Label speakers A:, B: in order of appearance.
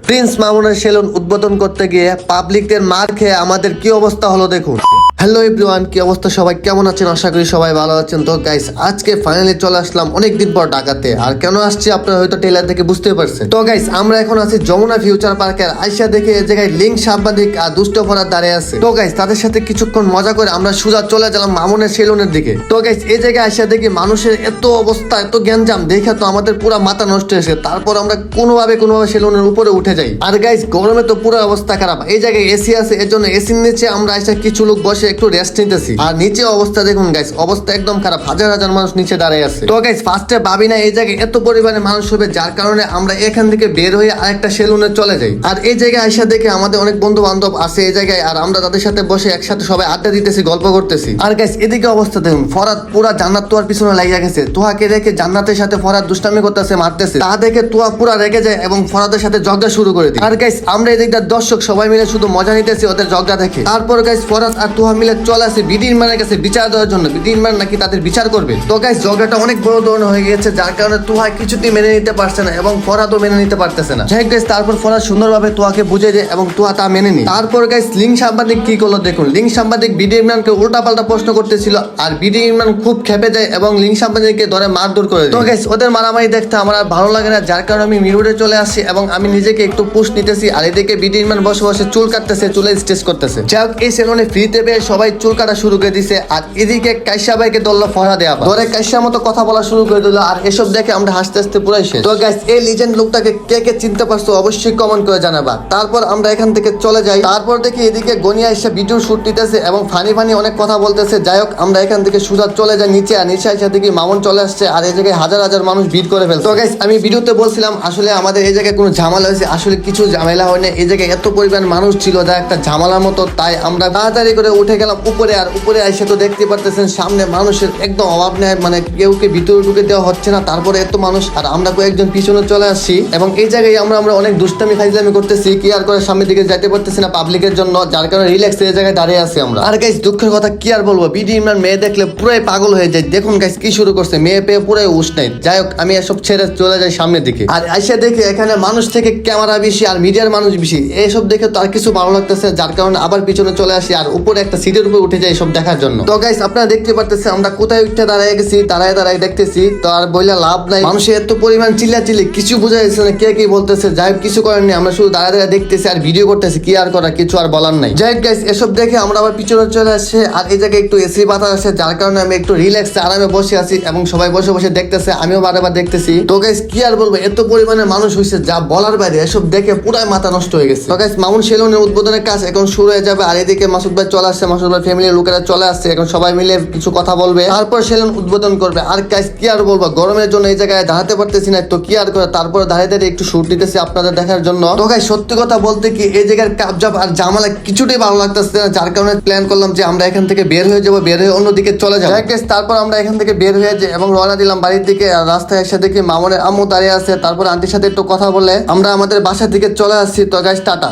A: Prince মামুনের salon উদ্বোধন করতে গিয়ে পাবলিকদের মার খেয়ে আমাদের কি অবস্থা হলো দেখুন। হ্যালো এভরিওয়ান, কি অবস্থা, সবাই কেমন আছেন? আশা করি সবাই ভালো আছেন। তো গাইস, আজকে ফাইনালি চলে আসলাম অনেকদিন পর ঢাকাতে। আর কেন আসছি আপনারা হয়তো ট্রেলার দেখে বুঝতে পারছেন। তো গাইস, আমরা এখন আছি যমুনা ফিউচার পার্কের। আইসা দেখে এই জায়গায় লিঙ্ক সাংবাদিক আর দুষ্ট ফরাদ দাঁড়িয়ে আছে। তো গাইস, তাদের সাথে কিছুক্ষণ মজা করে আমরা সোজা চলে গেলাম মামুনের সেলুনের দিকে। তো গাইস, এই জায়গায় আইসা দেখি মানুষের এত অবস্থা, এত গ্যাঞ্জাম দেখে তো আমাদের পুরো মাথা নষ্ট হয়েছে। তারপর আমরা কোনোভাবে সেলুনের উপরে উঠে যাই। আর গাইস, গরমে তো পুরো অবস্থা খারাপ। এই জায়গায় এসি আছে, এর জন্য এসির নিচে আমরা আইসা কিছু লোক বসে একটু রেস্ট নিতেছি। আর নিচে অবস্থা দেখুন গাইস, অবস্থা একদম খারাপ। হাজার হাজার মানুষ নিচে দাঁড়িয়ে আছে। তো গাইস, ফার্স্টে ভাবি না এই জায়গায় এত পরিমাণে মানুষ হবে, যার কারণে আমরা এখান থেকে বের হয়ে আরেকটা সেলুনে চলে যাই। আর এই জায়গায় আইসা দেখে আমাদের অনেক বন্ধু বান্ধব আছে এই জায়গায়। আর আমরা তাদের সাথে বসে একসাথে সবাই আড্ডা দিতেছি, গল্প করতেছি। আর গাইস, এদিকে অবস্থা দেখুন, ফরাদ পুরা জান্নাত তোয়ার পিছনে লাগিয়ে গেছে। তোহাকে দেখে জান্নাতের সাথে ফরাদ দুষ্টামি করতেছে, মারতেছে। তা দেখে তোয়া পুরা রেগে যায় এবং ফরাদের সাথে ঝগড়া শুরু করে দিই। আর গাইস, আমরা এদিকটা দর্শক সবাই মিলে শুধু মজা নিতেছি ওদের ঝগড়া দেখে। তারপর গাইস, ফরাদ আর তোহা মিলে চলে আসে বিডি ইরমানের কাছে বিচার দেওয়ার জন্য। বিডি ইরমান নাকি তাদের বিচার করবে। তো গাইস, ঝগড়াটা অনেক বড় ধরনের হয়ে গেছে, যার কারণে তোহা কিছুতেই মেনে নিতে পারছে না এবং ফরাদও মেনে নিতে পারতেছে না। যাই গাইস, তারপর ফরাদ সুন্দরভাবে তোহাকে বুঝে দেয় এবং তোহা তা মেনে নি। তারপর গাইস, লিঙ্ক সাংবাদিক কি করলো দেখুন। লিঙ্ক সাংবাদিক বিডি ইরমানকে উল্টাপাল্টা প্রশ্ন করতেছিল। আর বিডি ইরমান খুব খেপে যায় এবং লিঙ্ক সাংবাদিককে ধরে মারধর করে দেয়। তো গাইস, ওদের মারামারি দেখতে আমার আর ভালো লাগে না, যার কারণে আমি মিরুরে চলে আসি এবং আমি নিজেকে একটু পুশ নিতেছি। আর এদিকে বিডি ইরমান বসে বসে চুল কাটতেছে, চুলে স্টেচ করতেছে। যাই হোক, এই সেলুনে ফ্রিতে পেয়ে সবাই চুল কাটা শুরু করে দিছে। আর এদিকে কাইসা ভাইকে ধরলো ফরহাদে, আবার ধরে কাইসার মতো কথা বলা শুরু করে দিল। আর এসব দেখে আমরা হাসতে হাসতে পুরাই শেষ। তো গাইস, এই লিজেন্ড লোকটাকে কে কে চিনতে পারছো অবশ্যই কমেন্ট করে জানাবা। তারপর আমরা এখান থেকে চলে যাই। তারপর দেখি এদিকে গনিয়া এসে ভিডিও শুট নিতেছে এবং ফানি অনেক কথা বলতেছে। যাই হোক, আমরা এখান থেকে সোজা চলে যাই নিচে। আর নিচে এসে দেখি মামুন চলে আসছে। আর এই জায়গায় হাজার হাজার মানুষ ভিড় করে ফেলছে। তো গাইস, আমি ভিডিওতে বলছিলাম আসলে আমাদের এই জায়গায় কোনো ঝামেলা হয়েছে, আসলে কিছু ঝামেলা হয়নি। এই জায়গায় এত পরিমাণ মানুষ ছিল যা একটা ঝামেলার মতো। তাই আমরা তাড়াতাড়ি করে উঠে গেলাম উপরে। আর উপরে এসে তো দেখতে পারতেছেন সামনে মানুষের একদম অভাব নেই, মানে কেউকে ভিতরে ঢুকে দেওয়া হচ্ছে না। তারপরে এত মানুষ, আর আমরা কয়েকজন পিছনে চলে আসছি এবং এই জায়গায় আমরা অনেক দুষ্টামি ফাইজলামি করতেছি। কি আর করে সামনের দিকে যাইতে পারতেছি না পাবলিকের জন্য, যার কারণে রিল্যাক্স এই জায়গায় দাঁড়িয়ে আছি আমরা। আর গাইস, দুঃখের কথা কি আর বলবো, বিডি ইমরান মেয়ে দেখলে পুরাই পাগল হয়ে যায়। দেখুন গাইস, কি শুরু করছে, মেয়ে পেয়ে পুরাই উস নাই। যাই হোক, আমি এসব ছেড়ে চলে যাই সামনের দিকে। আর আইসা দেখে এখানে মানুষ থেকে ক্যামেরা বেশি আর মিডিয়ার মানুষ বেশি। এইসব দেখে তো আর কিছু ভালো লাগতেছে, যার কারণে আবার পিছনে চলে আসি আর উপরে একটা সিটের উপরে উঠে যাই সব দেখার জন্য। তো গাইস, আপনারা দেখতে পারতেছেন আমরা কোথায় উঠে দাঁড়ায় গেছি, দাঁড়ায় দেখতেছি। তো আর বললে লাভ নাই, মানুষের এত পরিমাণ চিল্লাচিল্লি, কিছু বোঝা যাচ্ছে না কে কি বলতেছে। যাই হোক, কিছু করেননি, আমরা শুধু দাঁড়ায় দেখতেছি আর ভিডিও করতেছি। কি আর করা, কিছু আর বলার নাই। যাই হোক গাইস, এসব দেখে আমরা আবার পিছনে চলে আসছে। আর এই জায়গায় একটু এসি বাতাস আসে, যার কারণে আমি একটু রিল্যাক্স আরামে বসে আছি এবং সবাই বসে বসে দেখতেছে, আমিও বারবার দেখতেছি। তো গাইস, কি আর বলবো, এত পরিমাণে মানুষ হয়েছে যা বলার বাইরে। এসব দেখে পুরাই মাথা নষ্ট হয়ে গেছে। তো গাইস, মামুন সেলুনের উদ্বোধনের কাজ এখন শুরু হয়ে যাবে। আর এদিকে মাসুদ ভাই চলে আসছে, মাসুদ ভাই ফ্যামিলির লোকেরা চলে আসছে। এখন সবাই মিলে কিছু কথা বলবে, তারপর সেলুন উদ্বোধন করবে। আর গাইস, কি আর বলবো, গরমের জন্য এই জায়গায় দাঁড়াতে পারতেছি না। তো কি আর করে, তারপর দাঁড়িয়ে একটু শুট দিতেছি আপনাদের দেখার জন্য। তো গাইস, সত্যি কথা বলতে কি এই জায়গার কাবজাব আর জামালা কিছুটাই ভালো লাগতেছে না, যার কারণে প্ল্যান করলাম যে আমরা এখান থেকে বের হয়ে যাবো, বের হয়ে অন্যদিকে চলে যাবো। তারপর আমরা এখান থেকে বের হয়ে যাই এবং রওনা দিলাম বাড়ির দিকে। আর রাস্তায় এসে দেখি মামুনের আম্মু দাঁড়িয়ে আছে। তারপর আন্টির সাথে একটু কথা বলে আমরা আমাদের বাসার দিকে চলে আসছি। তো গাইস, টাটা।